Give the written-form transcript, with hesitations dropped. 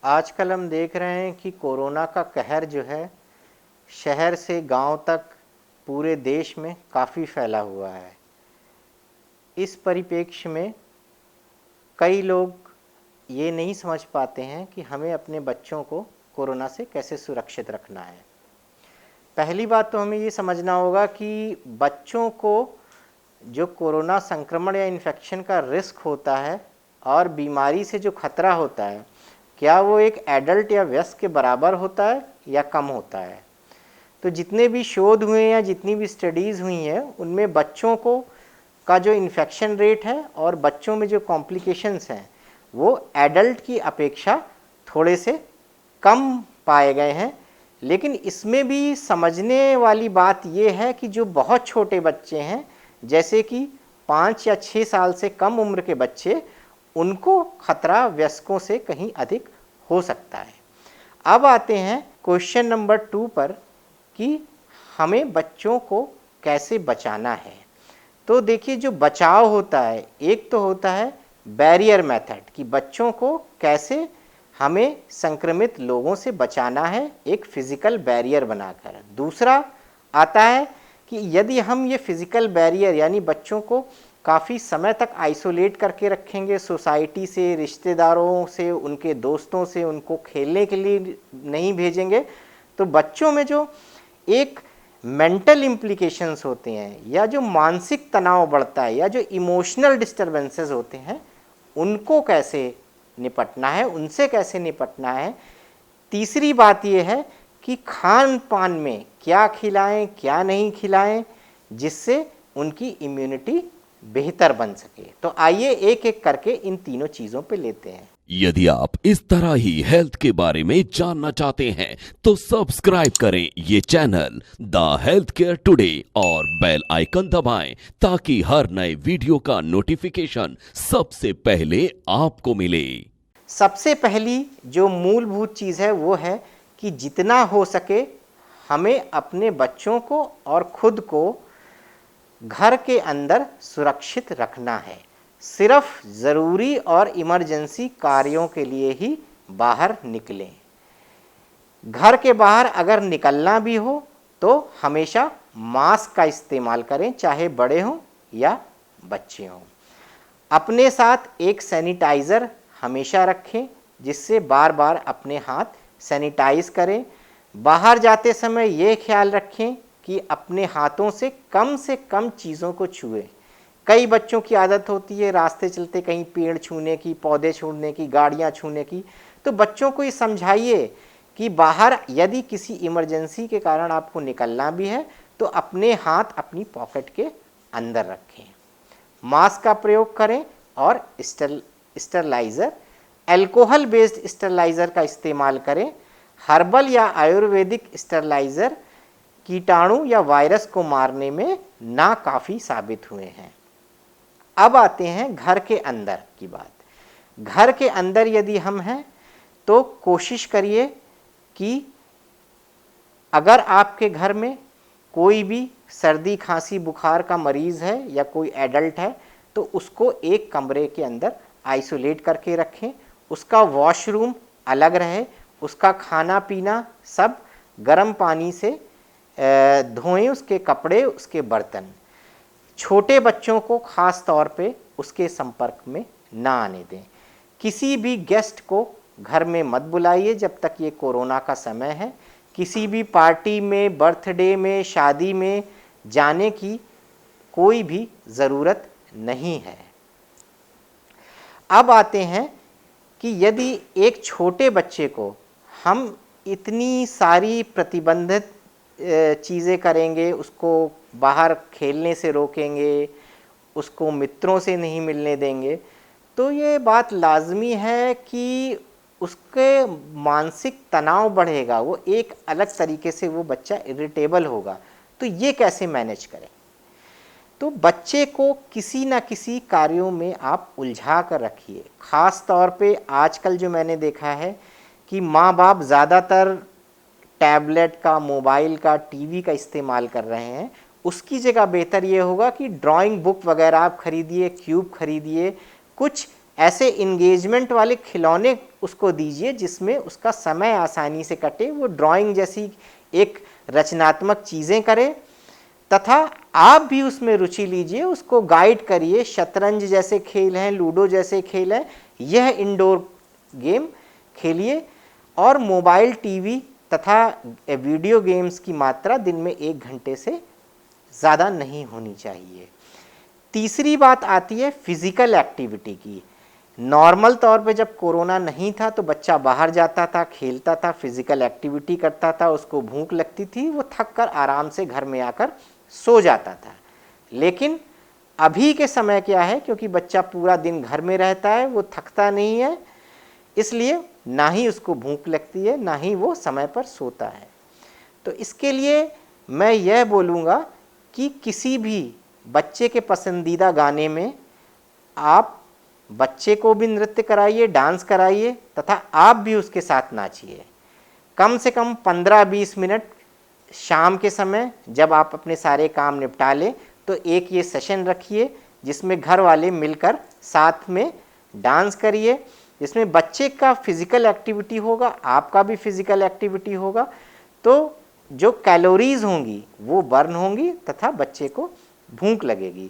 आजकल हम देख रहे हैं कि कोरोना का कहर जो है शहर से गांव तक पूरे देश में काफ़ी फैला हुआ है। इस परिप्रेक्ष्य में कई लोग ये नहीं समझ पाते हैं कि हमें अपने बच्चों को कोरोना से कैसे सुरक्षित रखना है। पहली बात तो हमें ये समझना होगा कि बच्चों को जो कोरोना संक्रमण या इन्फेक्शन का रिस्क होता है और बीमारी से जो खतरा होता है, क्या वो एक एडल्ट या वयस्क के बराबर होता है या कम होता है। तो जितने भी शोध हुए या जितनी भी स्टडीज़ हुई हैं उनमें बच्चों को का जो इन्फेक्शन रेट है और बच्चों में जो कॉम्प्लिकेशंस हैं वो एडल्ट की अपेक्षा थोड़े से कम पाए गए हैं। लेकिन इसमें भी समझने वाली बात ये है कि जो बहुत छोटे बच्चे हैं, जैसे कि 5 या 6 साल से कम उम्र के बच्चे, उनको खतरा वयस्कों से कहीं अधिक हो सकता है। अब आते हैं क्वेश्चन नंबर 2 पर कि हमें बच्चों को कैसे बचाना है। तो देखिए, जो बचाव होता है, एक तो होता है बैरियर मेथड कि बच्चों को कैसे हमें संक्रमित लोगों से बचाना है एक फिजिकल बैरियर बनाकर। दूसरा आता है कि यदि हम ये फिजिकल बैरियर यानी बच्चों को काफ़ी समय तक आइसोलेट करके रखेंगे, सोसाइटी से, रिश्तेदारों से, उनके दोस्तों से, उनको खेलने के लिए नहीं भेजेंगे, तो बच्चों में जो एक मेंटल इम्प्लीकेशंस होते हैं या जो मानसिक तनाव बढ़ता है या जो इमोशनल डिस्टर्बेंसेस होते हैं, उनको कैसे निपटना है, उनसे कैसे निपटना है। तीसरी बात यह है कि खान पान में क्या खिलाएं क्या नहीं खिलाएं जिससे उनकी इम्यूनिटी बेहतर बन सके। तो आइए एक एक करके इन तीनों चीज़ों पे लेते हैं। यदि आप इस तरह ही हेल्थ के बारे में जानना चाहते हैं तो सब्सक्राइब करें ये channel the health care today और बेल आइकन दबाएं ताकि हर नए वीडियो का नोटिफिकेशन सबसे पहले आपको मिले। सबसे पहली जो मूलभूत चीज़ है वो है कि जितना हो सके हमें अपने बच्चों को और खुद को घर के अंदर सुरक्षित रखना है। सिर्फ ज़रूरी और इमरजेंसी कार्यों के लिए ही बाहर निकलें। घर के बाहर अगर निकलना भी हो तो हमेशा मास्क का इस्तेमाल करें, चाहे बड़े हों या बच्चे हों। अपने साथ एक सैनिटाइज़र हमेशा रखें जिससे बार बार अपने हाथ सैनिटाइज करें। बाहर जाते समय ये ख्याल रखें कि अपने हाथों से कम चीज़ों को छुएं। कई बच्चों की आदत होती है रास्ते चलते कहीं पेड़ छूने की, पौधे छूने की, गाड़ियाँ छूने की। तो बच्चों को ये समझाइए कि बाहर यदि किसी इमरजेंसी के कारण आपको निकलना भी है तो अपने हाथ अपनी पॉकेट के अंदर रखें। मास्क का प्रयोग करें और स्टरलाइज़र, अल्कोहल बेस्ड स्टरलाइज़र का इस्तेमाल करें। हर्बल या आयुर्वेदिक स्टरलाइज़र कीटाणु या वायरस को मारने में नाकाफ़ी साबित हुए हैं। अब आते हैं घर के अंदर की बात। घर के अंदर यदि हम हैं तो कोशिश करिए कि अगर आपके घर में कोई भी सर्दी खांसी बुखार का मरीज़ है या कोई एडल्ट है तो उसको एक कमरे के अंदर आइसोलेट करके रखें। उसका वॉशरूम अलग रहे, उसका खाना पीना सब गर्म पानी से धोएं, उसके कपड़े, उसके बर्तन। छोटे बच्चों को ख़ास तौर पे उसके संपर्क में ना आने दें। किसी भी गेस्ट को घर में मत बुलाइए जब तक ये कोरोना का समय है। किसी भी पार्टी में, बर्थडे में, शादी में जाने की कोई भी ज़रूरत नहीं है। अब आते हैं कि यदि एक छोटे बच्चे को हम इतनी सारी प्रतिबंधित चीज़ें करेंगे, उसको बाहर खेलने से रोकेंगे, उसको मित्रों से नहीं मिलने देंगे, तो ये बात लाजमी है कि उसके मानसिक तनाव बढ़ेगा, वो एक अलग तरीके से वो बच्चा इरिटेबल होगा। तो ये कैसे मैनेज करें? तो बच्चे को किसी न किसी कार्यों में आप उलझा कर रखिए। ख़ास तौर पे आजकल जो मैंने देखा है कि माँ बाप ज़्यादातर टैबलेट का, मोबाइल का, टीवी का इस्तेमाल कर रहे हैं। उसकी जगह बेहतर ये होगा कि ड्राइंग बुक वगैरह आप खरीदिए, क्यूब खरीदिए, कुछ ऐसे इंगेजमेंट वाले खिलौने उसको दीजिए जिसमें उसका समय आसानी से कटे, वो ड्राइंग जैसी एक रचनात्मक चीज़ें करे, तथा आप भी उसमें रुचि लीजिए, उसको गाइड करिए। शतरंज जैसे खेल हैं, लूडो जैसे खेल हैं, यह इंडोर गेम खेलिए। और मोबाइल, टीवी तथा वीडियो गेम्स की मात्रा दिन में 1 घंटे से ज़्यादा नहीं होनी चाहिए। तीसरी बात आती है फिज़िकल एक्टिविटी की। नॉर्मल तौर पे जब कोरोना नहीं था तो बच्चा बाहर जाता था, खेलता था, फिज़िकल एक्टिविटी करता था, उसको भूख लगती थी, वो थक कर आराम से घर में आकर सो जाता था। लेकिन अभी के समय क्या है, क्योंकि बच्चा पूरा दिन घर में रहता है, वो थकता नहीं है, इसलिए ना ही उसको भूख लगती है, ना ही वो समय पर सोता है। तो इसके लिए मैं यह बोलूँगा कि किसी भी बच्चे के पसंदीदा गाने में आप बच्चे को भी नृत्य कराइए, डांस कराइए, तथा आप भी उसके साथ नाचिए। कम से कम 15-20 मिनट शाम के समय जब आप अपने सारे काम निपटा लें तो एक ये सेशन रखिए जिसमें घर वाले मिलकर साथ में डांस करिए, जिसमें बच्चे का फिज़िकल एक्टिविटी होगा, आपका भी फिज़िकल एक्टिविटी होगा, तो जो कैलोरीज होंगी वो बर्न होंगी तथा बच्चे को भूख लगेगी।